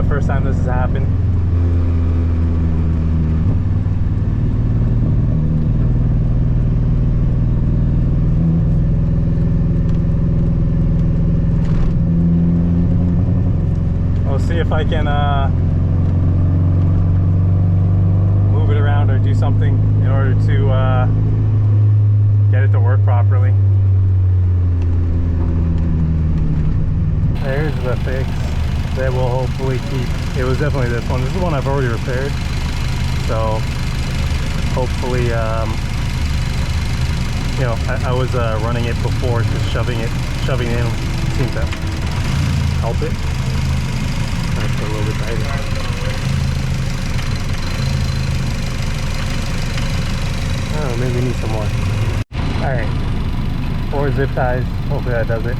first time this has happened. I'll see if I can move it around or do something in order to get it to work properly. There's the fix that will hopefully keep. It was definitely this one. This is the one I've already repaired. So hopefully, you know, I was running it before, just shoving it in seemed to help it. That's a little bit tighter. Oh, maybe we need some more. Alright, 4 zip ties. Hopefully that does it.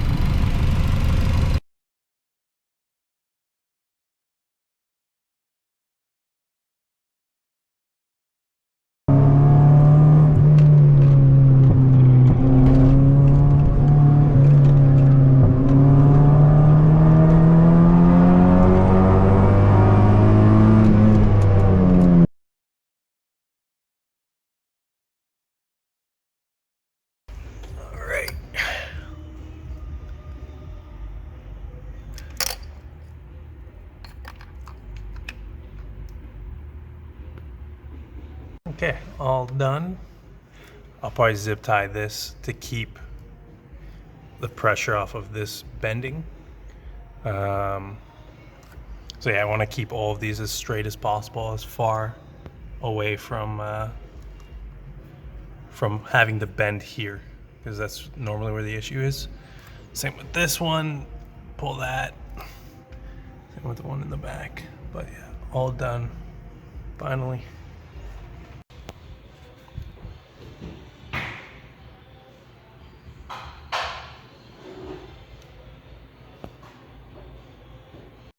Okay, all done. I'll probably zip tie this to keep the pressure off of this bending. So yeah, I want to keep all of these as straight as possible, as far away from having the bend here, because that's normally where the issue is. Same with this one, pull that. Same with the one in the back. But yeah, all done, finally.